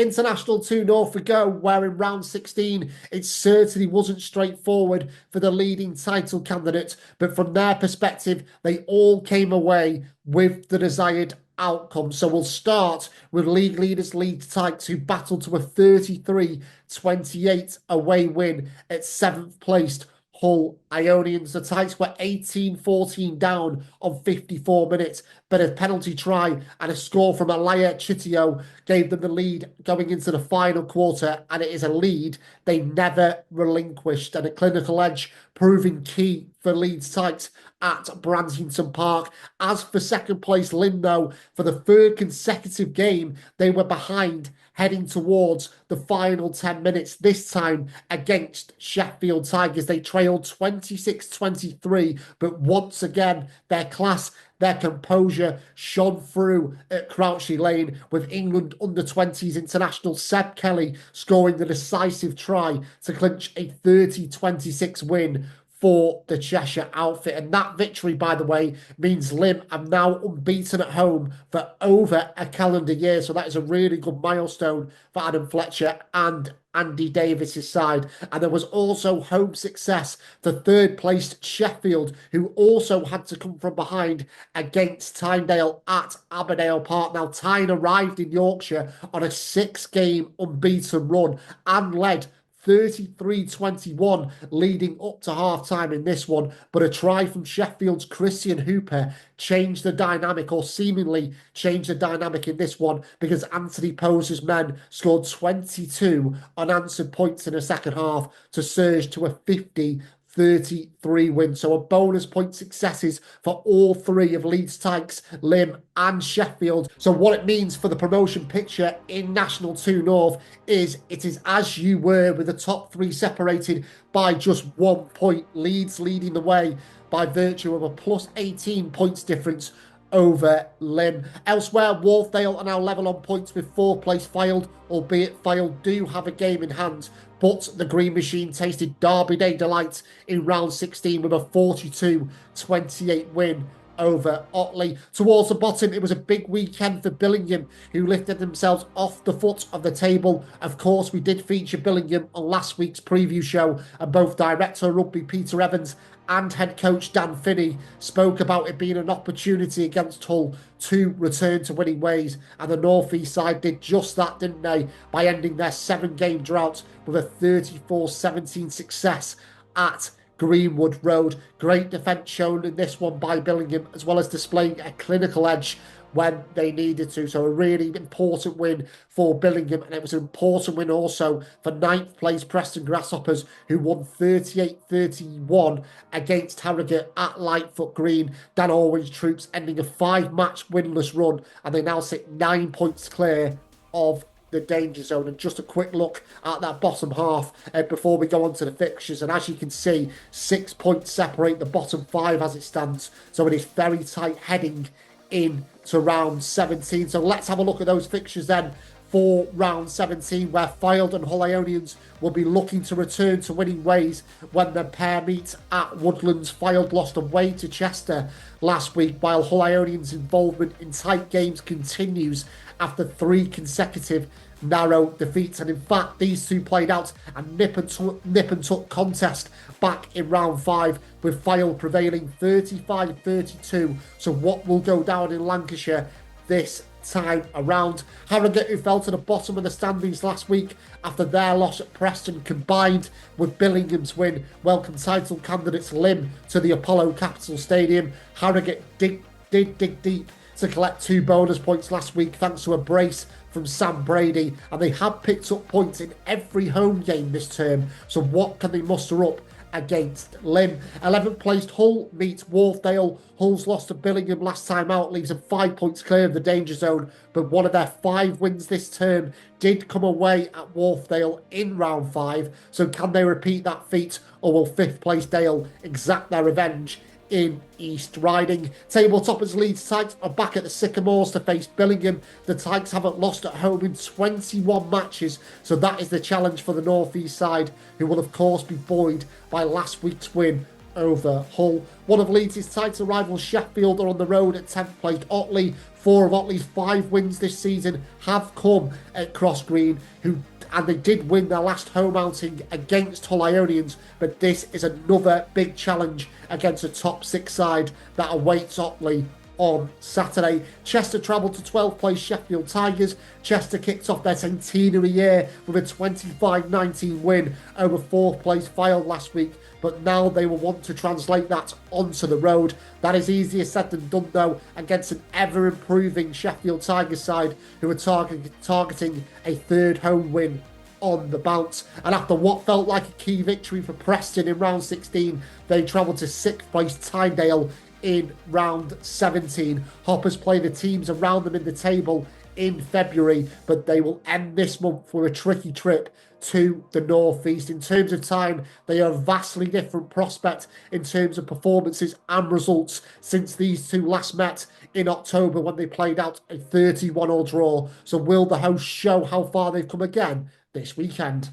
International 2 North we go, where in round 16 it certainly wasn't straightforward for the leading title candidate, but from their perspective, they all came away with the desired outcome. So we'll start with league leaders Leeds Tykes, who battled to a 33-28 away win at 7th placed Hull Ionians. The Tykes were 18-14 down on 54 minutes, but a penalty try and a score from Alaya Chitio gave them the lead going into the final quarter, and it is a lead they never relinquished, and a clinical edge proving key for Leeds Tykes at Bransington Park. As for second place Lynn, though, for the third consecutive game, they were behind heading towards the final 10 minutes, this time against Sheffield Tigers. They trailed 26-23, but once again, their class, their composure shone through at Crouchley Lane, with England under-20s international Seb Kelly scoring the decisive try to clinch a 30-26 win for the Cheshire outfit. And that victory, by the way, means Lim are now unbeaten at home for over a calendar year. So that is a really good milestone for Adam Fletcher and Andy Davis's side. And there was also home success for third placed Sheffield, who also had to come from behind against Tynedale at Aberdale Park. Now, Tyne arrived in Yorkshire on a 6-game unbeaten run and led 33-21 leading up to half-time in this one, but a try from Sheffield's Christian Hooper changed the dynamic, or seemingly changed the dynamic in this one, because Anthony Poser's men scored 22 unanswered points in the second half to surge to a 50-33 win. So a bonus point successes for all three of Leeds Tykes, Lim and Sheffield. So what it means for the promotion picture in National 2 North is it is as you were, with the top three separated by just 1 point. Leeds leading the way by virtue of a plus 18 points difference over Lim. Elsewhere, Wharfdale are now level on points with 4th place Fylde, albeit Fylde do have a game in hand, but the Green Machine tasted Derby Day delight in round 16 with a 42-28 win over Otley. Towards the bottom, it was a big weekend for Billingham, who lifted themselves off the foot of the table. Of course, we did feature Billingham on last week's preview show, and both Director of Rugby Peter Evans and head coach Dan Finney spoke about it being an opportunity against Hull to return to winning ways, and the North East side did just that, didn't they, by ending their 7-game drought with a 34-17 success at Greenwood Road. Great defence shown in this one by Billingham, as well as displaying a clinical edge when they needed to. So a really important win for Billingham, and it was an important win also for 9th place Preston Grasshoppers, who won 38-31 against Harrogate at Lightfoot Green. Dan Orwin's troops ending a 5-match winless run, and they now sit 9 points clear of the danger zone. And just a quick look at that bottom half before we go on to the fixtures, and as you can see, 6 points separate the bottom 5 as it stands, so it is very tight heading in to round 17. So let's have a look at those fixtures then for round 17, where Fylde and Hull Ionians will be looking to return to winning ways when the pair meet at Woodlands. Fylde lost away to Chester last week, while Hull Ionians' involvement in tight games continues after 3 consecutive narrow defeats. And in fact, these two played out a nip and tuck contest back in round 5, with Fylde prevailing 35-32. So what will go down in Lancashire this time around? Harrogate, who fell to the bottom of the standings last week after their loss at Preston, combined with Billingham's win, welcome title candidates Lim to the Apollo Capital Stadium. Harrogate did dig deep to collect 2 bonus points last week thanks to a brace from Sam Brady, and they have picked up points in every home game this term. So what can they muster up against Lim? 11th placed Hull meets Wharfdale. Hull's loss to Billingham last time out leaves them 5 points clear of the danger zone, but one of their 5 wins this term did come away at Wharfdale in round 5. So can they repeat that feat, or will 5th place Dale exact their revenge in East Riding? Table toppers Leeds Tykes are back at the Sycamores to face Billingham. The Tykes haven't lost at home in 21 matches, so that is the challenge for the North East side, who will of course be buoyed by last week's win over Hull. One of Leeds' title rivals, Sheffield, are on the road at 10th placed Otley. Four of Otley's 5 wins this season have come at Cross Green, and they did win their last home outing against Hull Ionians, but this is another big challenge against a top 6 side that awaits Otley on Saturday. Chester travelled to 12th place Sheffield Tigers. Chester kicked off their centenary year with a 25-19 win over 4th place Fylde last week, but now they will want to translate that onto the road. That is easier said than done, though, against an ever-improving Sheffield Tigers side who are targeting a 3rd home win on the bounce. And after what felt like a key victory for Preston in round 16, they travelled to 6th place Tynedale in round 17. Hoppers play the teams around them in the table in February, but they will end this month with a tricky trip to the northeast. In terms of time, they are a vastly different prospect in terms of performances and results since these two last met in October when they played out a 31-all draw. So will the hosts show how far they've come again this weekend?